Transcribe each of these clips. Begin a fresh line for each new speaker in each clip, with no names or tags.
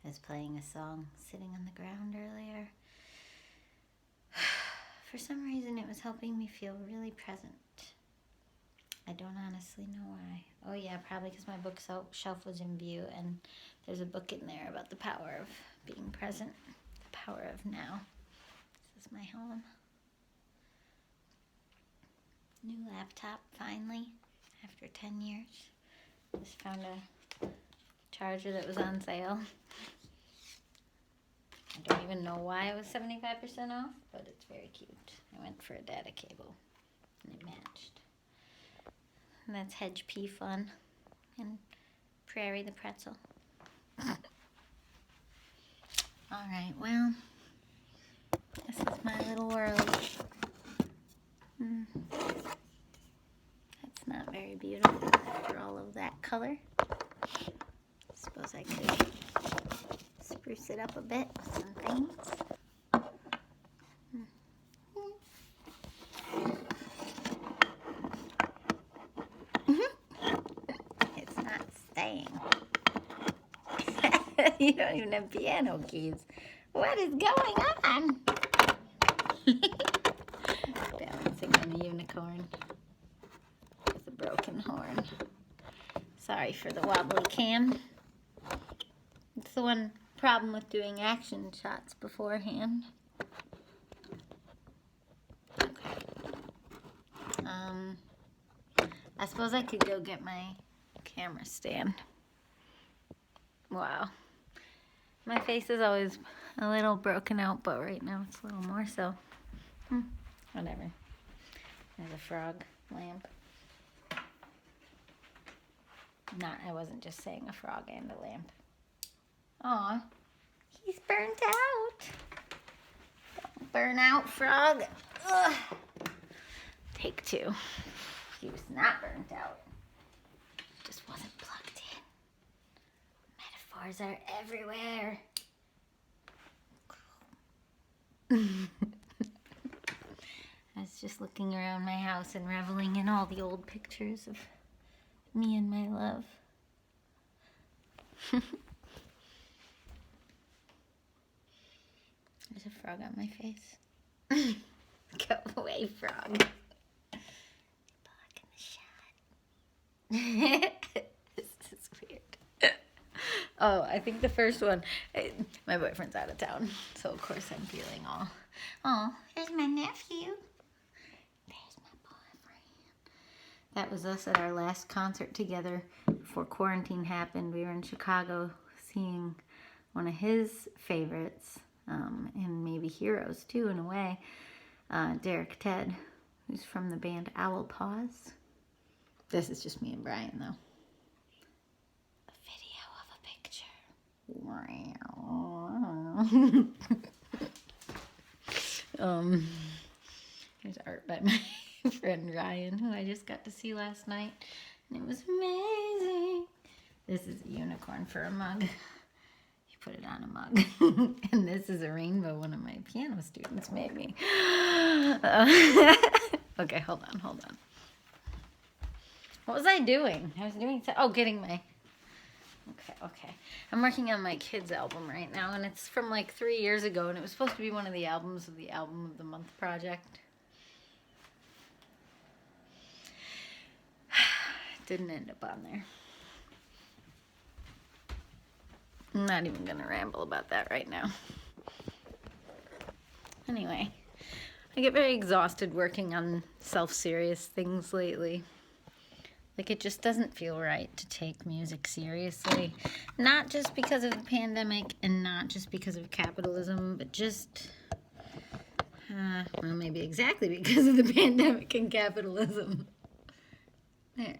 I was playing a song sitting on the ground earlier. For some reason, it was helping me feel really present. I don't honestly know why. Oh yeah, probably because my bookshelf was in view, and there's a book in there about the power of being present, the power of now. This is my home. New laptop, finally, after 10 years. Just found a charger that was on sale. I don't even know why it was 75% off, but it's very cute. I went for a data cable, and it matched. And that's Hedge Pea Fun and Prairie the Pretzel. Alright, well, this is my little world. That's not very beautiful after all of that color. Suppose I could spruce it up a bit with some things. It's not staying. You don't even have piano keys. What is going on? Balancing on the unicorn with a broken horn. Sorry for the wobbly cam. It's the one problem with doing action shots beforehand. Okay. I suppose I could go get my camera stand. Wow. My face is always a little broken out, but right now it's a little more so. Whatever. There's a frog lamp. I wasn't just saying a frog and a lamp. Aw, he's burnt out. Don't burn out, frog. Ugh. Take 2. He was not burnt out. Just wasn't plugged in. Metaphors are everywhere. I was just looking around my house and reveling in all the old pictures of me and my love. There's a frog on my face. Go away, frog. Blocking the shot. This is weird. Oh, I think the first one, my boyfriend's out of town, so of course I'm feeling all, oh, there's my nephew. There's my boyfriend. That was us at our last concert together before quarantine happened. We were in Chicago seeing one of his favorites, and maybe heroes too in a way, Derek Ted, who's from the band Owl Paws. This is just me and Brian though. A video of a picture. There's art by my friend Ryan, who I just got to see last night, and it was amazing. This is a unicorn for a mug. Put it on a mug. And this is a rainbow one of my piano students made me. Okay, hold on. What was I doing? I was doing getting my... Okay. I'm working on my kids' album right now, and it's from like 3 years ago, and it was supposed to be one of the albums of the Album of the Month project. It didn't end up on there. I'm not even going to ramble about that right now. Anyway, I get very exhausted working on self-serious things lately. Like, it just doesn't feel right to take music seriously. Not just because of the pandemic and not just because of capitalism, but just, well, maybe exactly because of the pandemic and capitalism. There.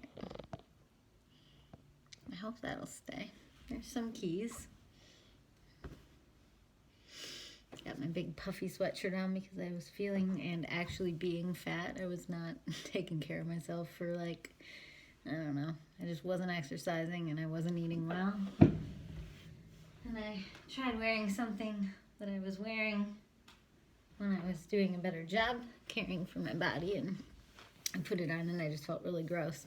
I hope that'll stay. There's some keys. Got my big puffy sweatshirt on because I was feeling and actually being fat. I was not taking care of myself for like, I don't know. I just wasn't exercising and I wasn't eating well. And I tried wearing something that I was wearing when I was doing a better job caring for my body, and I put it on and I just felt really gross.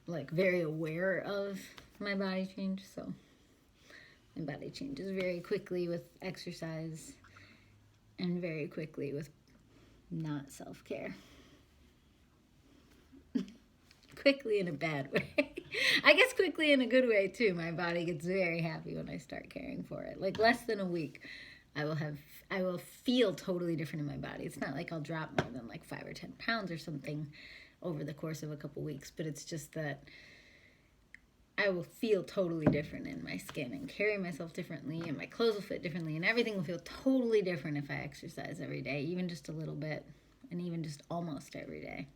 Like very aware of my body change, so My body changes very quickly with exercise and very quickly with not self-care. Quickly in a bad way. I guess quickly in a good way too. My body gets very happy when I start caring for it. Like less than a week, I will feel totally different in my body. It's not like I'll drop more than like 5 or 10 pounds or something over the course of a couple weeks, but it's just that I will feel totally different in my skin and carry myself differently, and my clothes will fit differently, and everything will feel totally different if I exercise every day, even just a little bit, and even just almost every day.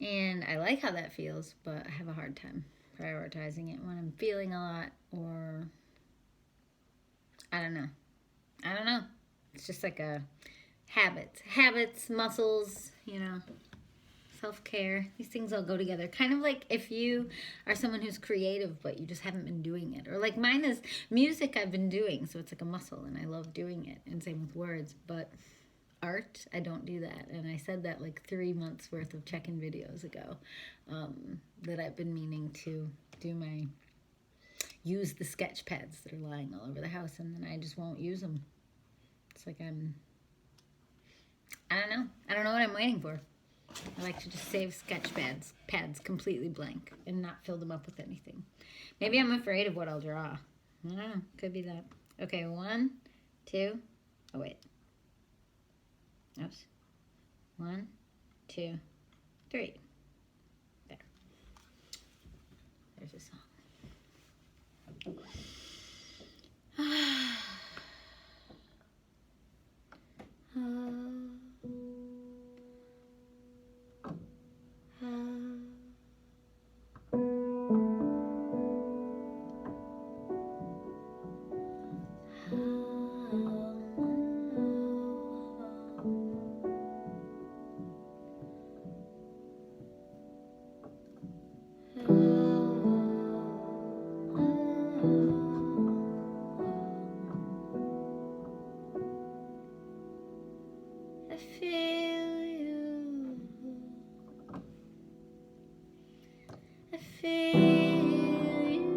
And I like how that feels, but I have a hard time prioritizing it when I'm feeling a lot, or I don't know. It's just like a habits, muscles, self-care. These things all go together. Kind of like if you are someone who's creative, but you just haven't been doing it. Or like mine is music I've been doing, so it's like a muscle, and I love doing it. And same with words, but art, I don't do that. And I said that like 3 months worth of check-in videos ago, that I've been meaning to use the sketch pads that are lying all over the house, and then I just won't use them. It's like I don't know what I'm waiting for. I like to just save sketch pads completely blank and not fill them up with anything. Maybe I'm afraid of what I'll draw. I don't know, could be that. Okay, 1, 2, oh wait. Oops. 1, 2, 3. There. There's a song. I feel you. I feel you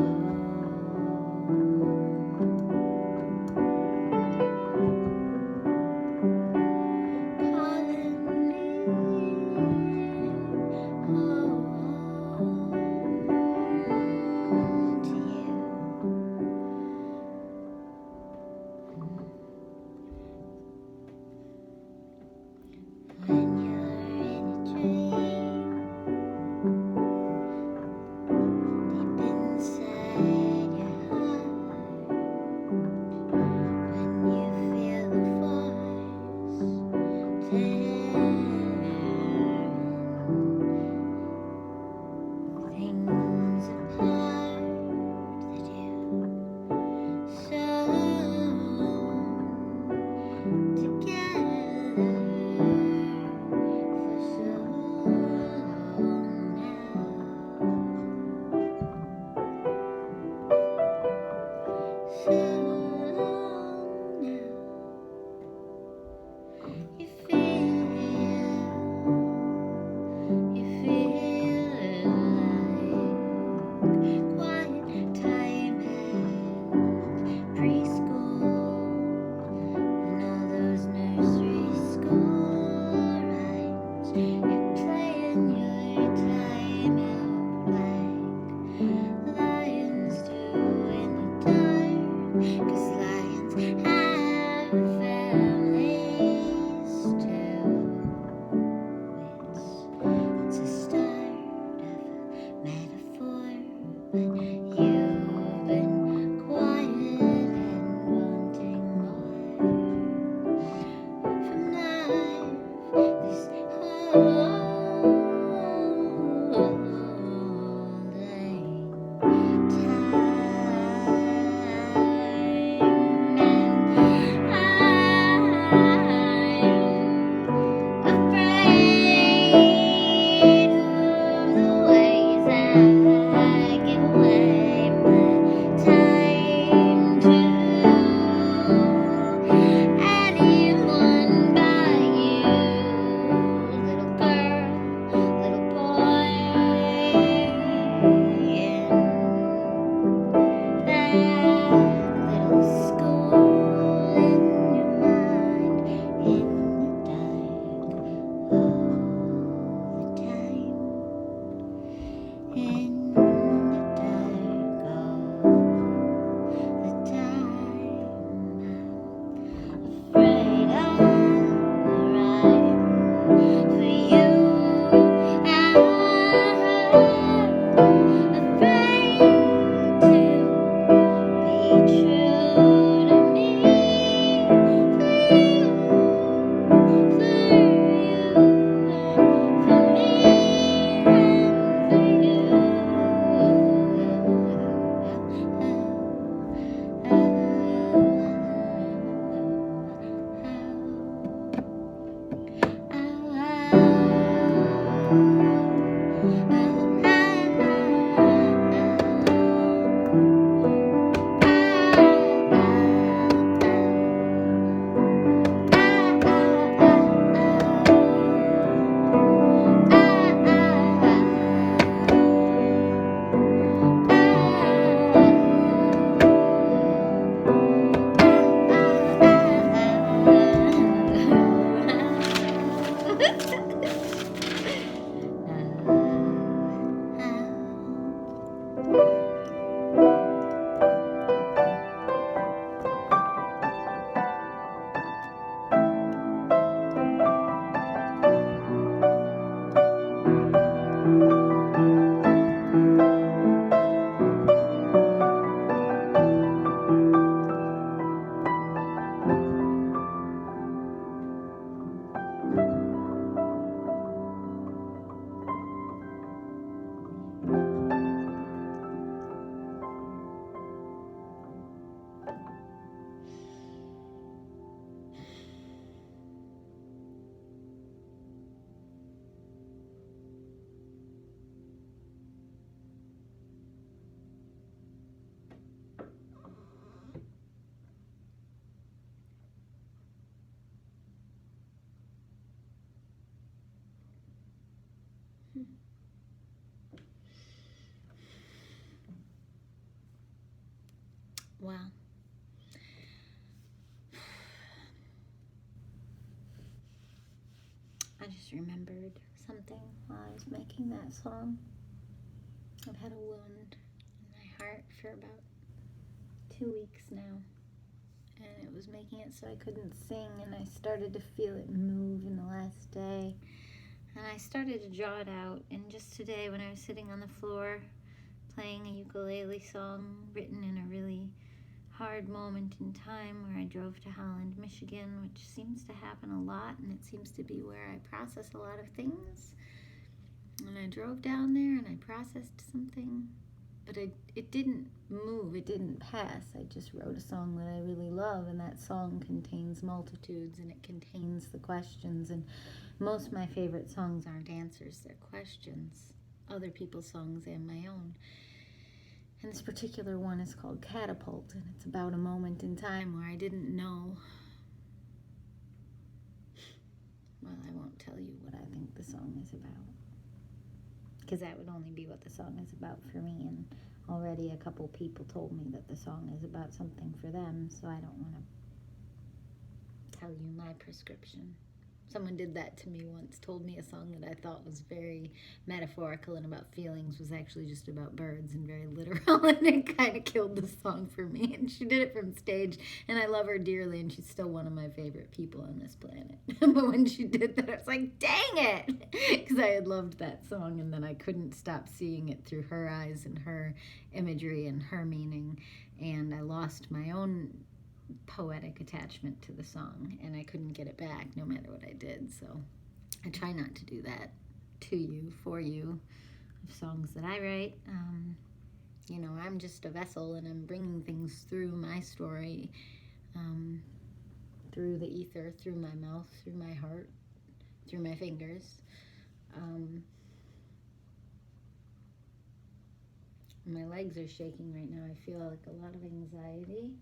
calling me calling me home. Wow. I just remembered something while I was making that song. I've had a wound in my heart for about 2 weeks now, and it was making it so I couldn't sing, and I started to feel it move in the last day, and I started to draw it out. And just today, when I was sitting on the floor playing a ukulele song written in a really hard moment in time where I drove to Holland, Michigan, which seems to happen a lot, and it seems to be where I process a lot of things. And I drove down there and I processed something, but it didn't move, it didn't pass. I just wrote a song that I really love, and that song contains multitudes, and it contains the questions. And most of my favorite songs aren't answers, they're questions. Other people's songs and my own. And this particular one is called Catapult, and it's about a moment in time where I didn't know. Well, I won't tell you what I think the song is about, because that would only be what the song is about for me, and already a couple people told me that the song is about something for them, so I don't want to tell you my prescription. Someone did that to me once, told me a song that I thought was very metaphorical and about feelings was actually just about birds and very literal, and it kind of killed the song for me. And she did it from stage, and I love her dearly, and she's still one of my favorite people on this planet. But when she did that, I was like, dang it! Because I had loved that song, and then I couldn't stop seeing it through her eyes and her imagery and her meaning, and I lost my own poetic attachment to the song, and I couldn't get it back no matter what I did. So I try not to do that to you, for you, of songs that I write. I'm just a vessel, and I'm bringing things through my story, through the ether, through my mouth, through my heart, through my fingers. My legs are shaking right now. I feel like a lot of anxiety.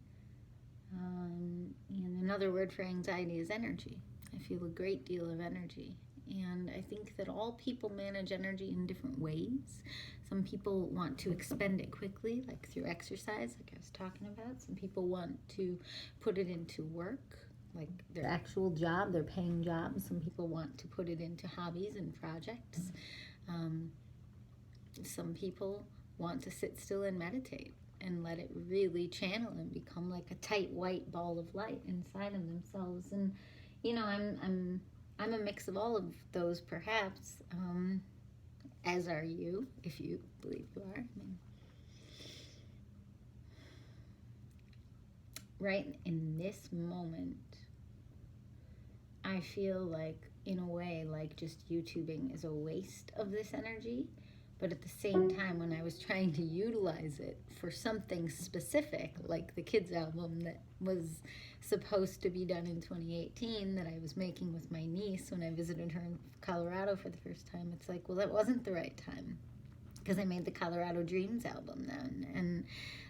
And another word for anxiety is energy. I feel a great deal of energy. And I think that all people manage energy in different ways. Some people want to expend it quickly, like through exercise, like I was talking about. Some people want to put it into work, like their actual job, their paying job. Some people want to put it into hobbies and projects. Some people want to sit still and meditate and let it really channel and become like a tight white ball of light inside of themselves. And I'm a mix of all of those, perhaps, as are you, if you believe you are. Right in this moment, I feel like, in a way, like just YouTubing is a waste of this energy. But at the same time, when I was trying to utilize it for something specific, like the kids album that was supposed to be done in 2018 that I was making with my niece when I visited her in Colorado for the first time, it's like, well, that wasn't the right time, because I made the Colorado Dreams album then. And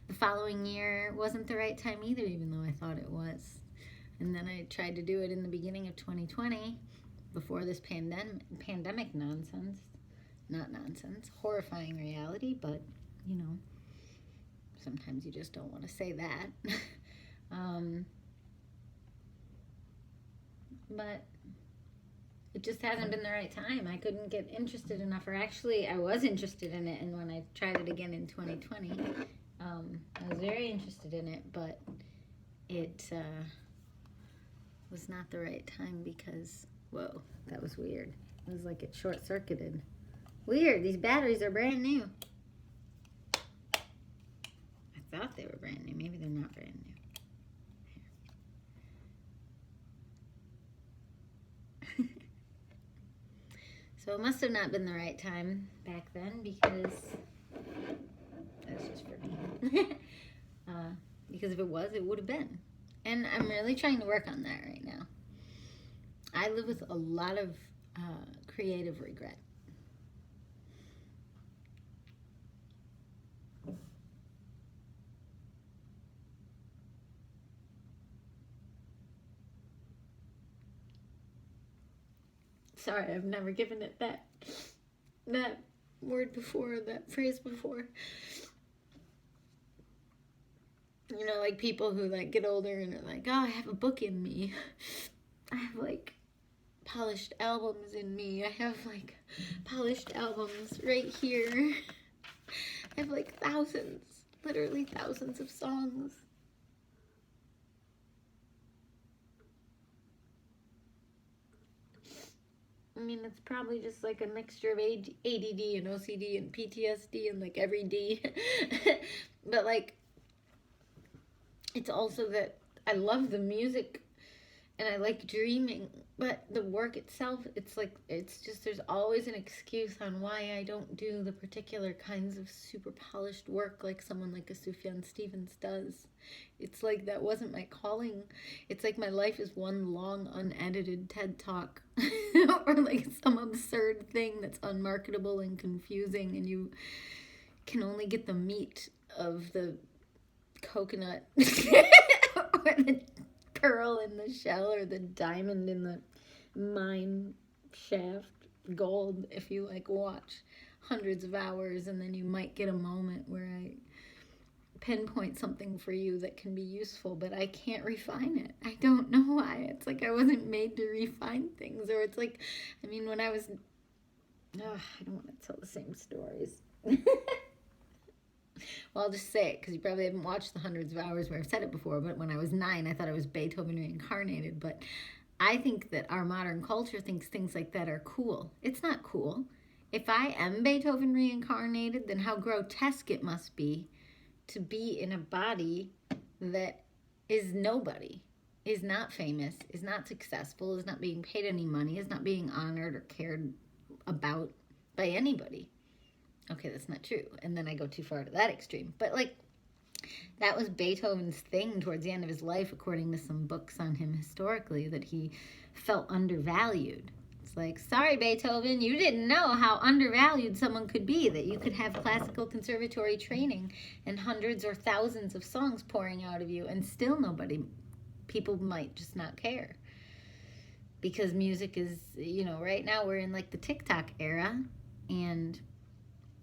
the following year wasn't the right time either, even though I thought it was. And then I tried to do it in the beginning of 2020, before this pandemic nonsense. Not nonsense, horrifying reality, but, you know, sometimes you just don't want to say that. But it just hasn't been the right time. I couldn't get interested enough, or actually I was interested in it, and when I tried it again in 2020, I was very interested in it, but it was not the right time because, whoa, that was weird. It was like it short-circuited. Weird, these batteries are brand new. I thought they were brand new. Maybe they're not brand new. So it must have not been the right time back then, because that's just for me. Because if it was, it would have been. And I'm really trying to work on that right now. I live with a lot of creative regret. Sorry, I've never given it that word before, that phrase before. You know, like people who like get older and are like, oh, I have a book in me. I have like polished albums in me. I have like polished albums right here. I have like thousands, literally thousands of songs. I mean, it's probably just like a mixture of ADD and OCD and PTSD and like every D. But like, it's also that I love the music and I like dreaming, but the work itself, it's like, it's just, there's always an excuse on why I don't do the particular kinds of super polished work like someone like a Sufjan Stevens does. It's like, that wasn't my calling. It's like my life is one long unedited TED Talk or like some absurd thing that's unmarketable and confusing, and you can only get the meat of the coconut or the pearl in the shell or the diamond in the mine shaft, gold, if you like watch hundreds of hours, and then you might get a moment where I pinpoint something for you that can be useful, but I can't refine it. I don't know why. It's like I wasn't made to refine things. Or it's like, I mean, when I was, I don't want to tell the same stories. Well, I'll just say it, because you probably haven't watched the hundreds of hours where I've said it before, but when I was 9, I thought I was Beethoven reincarnated. But I think that our modern culture thinks things like that are cool. It's not cool. If I am Beethoven reincarnated, then how grotesque it must be to be in a body that is nobody, is not famous, is not successful, is not being paid any money, is not being honored or cared about by anybody. Okay, that's not true. And then I go too far to that extreme. But like, that was Beethoven's thing towards the end of his life, according to some books on him historically, that he felt undervalued. It's like, sorry, Beethoven, you didn't know how undervalued someone could be, that you could have classical conservatory training and hundreds or thousands of songs pouring out of you, and still people might just not care. Because music is, you know, right now we're in like the TikTok era, and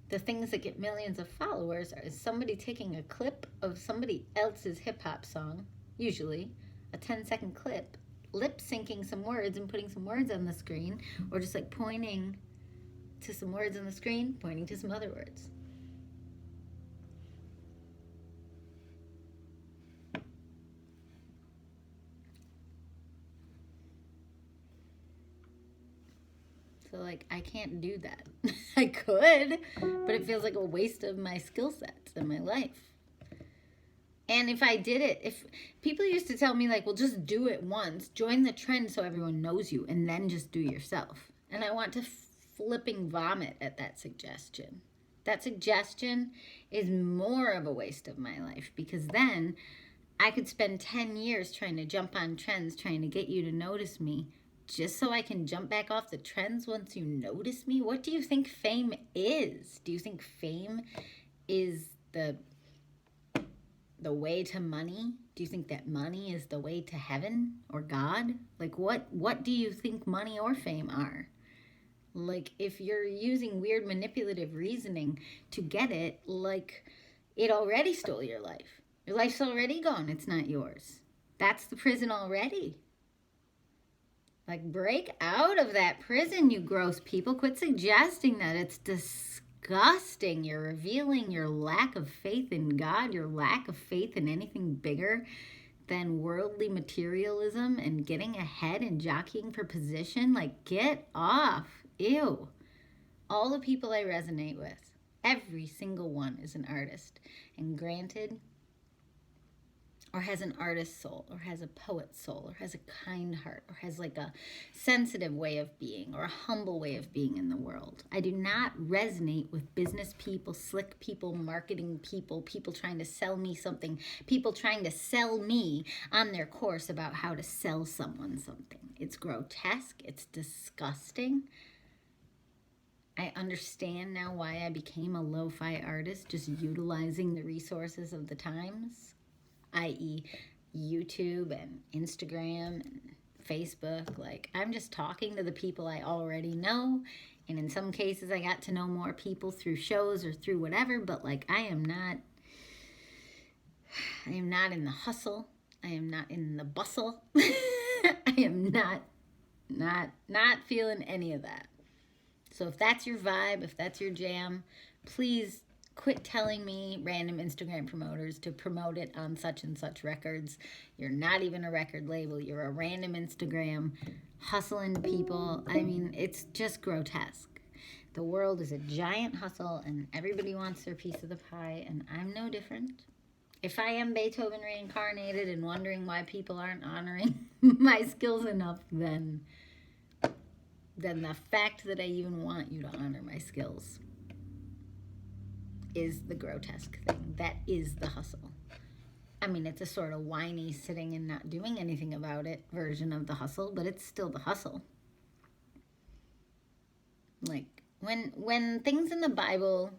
the things that get millions of followers are somebody taking a clip of somebody else's hip-hop song, usually a 10-second clip, lip-syncing some words and putting some words on the screen, or just like pointing to some words on the screen, pointing to some other words. So like, I can't do that. I could, but it feels like a waste of my skill sets and my life. And if I did it, if people used to tell me like, well, just do it once, join the trend so everyone knows you, and then just do yourself. And I want to flipping vomit at that suggestion. That suggestion is more of a waste of my life, because then I could spend 10 years trying to jump on trends, trying to get you to notice me, just so I can jump back off the trends once you notice me. What do you think fame is? Do you think fame is the way to money? Do you think that money is the way to heaven or God? Like, what do you think money or fame are? Like, if you're using weird manipulative reasoning to get it, like, it already stole your life. Your life's already gone. It's not yours. That's the prison already. Like, break out of that prison, you gross people. Quit suggesting that. It's disgusting. You're revealing your lack of faith in God, your lack of faith in anything bigger than worldly materialism and getting ahead and jockeying for position. Like, get off. Ew. All the people I resonate with, every single one is an artist. And granted, or has an artist's soul, or has a poet's soul, or has a kind heart, or has like a sensitive way of being, or a humble way of being in the world. I do not resonate with business people, slick people, marketing people, people trying to sell me something, people trying to sell me on their course about how to sell someone something. It's grotesque. It's disgusting. I understand now why I became a lo-fi artist, just utilizing the resources of the times, i.e. YouTube and Instagram and Facebook. Like, I'm just talking to the people I already know, and in some cases I got to know more people through shows or through whatever, but like, I am not in the hustle. I am not in the bustle. I am not feeling any of that. So if that's your vibe, if that's your jam, please quit telling me, random Instagram promoters, to promote it on such and such records. You're not even a record label. You're a random Instagram hustling people. I mean, it's just grotesque. The world is a giant hustle, and everybody wants their piece of the pie, and I'm no different. If I am Beethoven reincarnated and wondering why people aren't honoring my skills enough, then the fact that I even want you to honor my skills is the grotesque thing. That is the hustle. I mean, it's a sort of whiny, sitting and not doing anything about it version of the hustle, but it's still the hustle. Like, when things in the Bible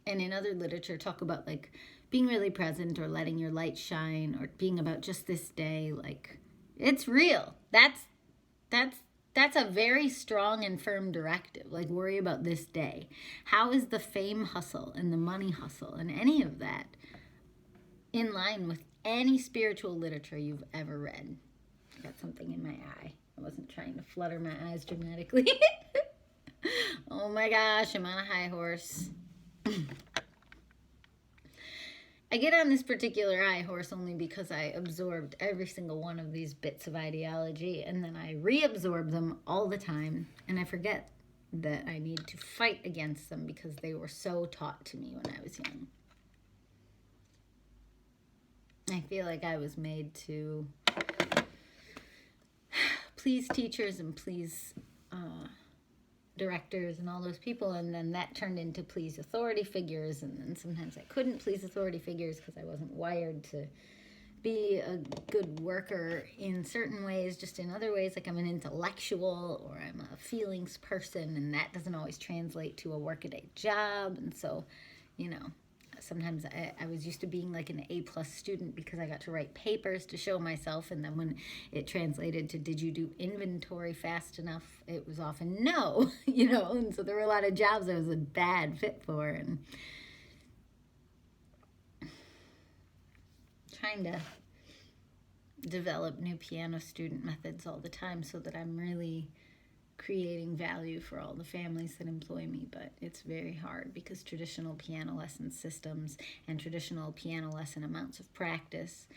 and in other literature talk about, like, being really present or letting your light shine or being about just this day, like, it's real. That's a very strong and firm directive. Like, worry about this day. How is the fame hustle and the money hustle and any of that in line with any spiritual literature you've ever read? I got something in my eye. I wasn't trying to flutter my eyes dramatically. Oh my gosh, I'm on a high horse. I get on this particular high horse only because I absorbed every single one of these bits of ideology, and then I reabsorb them all the time, and I forget that I need to fight against them because they were so taught to me when I was young. I feel like I was made to please teachers and please directors and all those people, and then that turned into please authority figures, and then sometimes I couldn't please authority figures because I wasn't wired to be a good worker in certain ways. Just in other ways, like, I'm an intellectual or I'm a feelings person, and that doesn't always translate to a workaday job. And so, you know, sometimes I was used to being like an A+ student because I got to write papers to show myself, and then when it translated to did you do inventory fast enough, it was often no, you know. And so there were a lot of jobs I was a bad fit for, and trying to develop new piano student methods all the time so that I'm really creating value for all the families that employ me. But it's very hard because traditional piano lesson systems and traditional piano lesson amounts of practice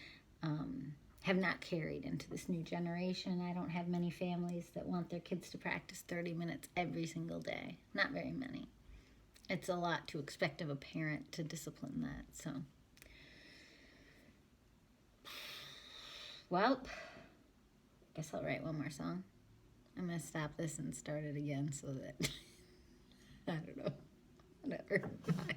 have not carried into this new generation. I don't have many families that want their kids to practice 30 minutes every single day. Not very many. It's a lot to expect of a parent to discipline that. So, well, guess I'll write one more song. I'm going to stop this and start it again so that, I don't know, whatever. Bye.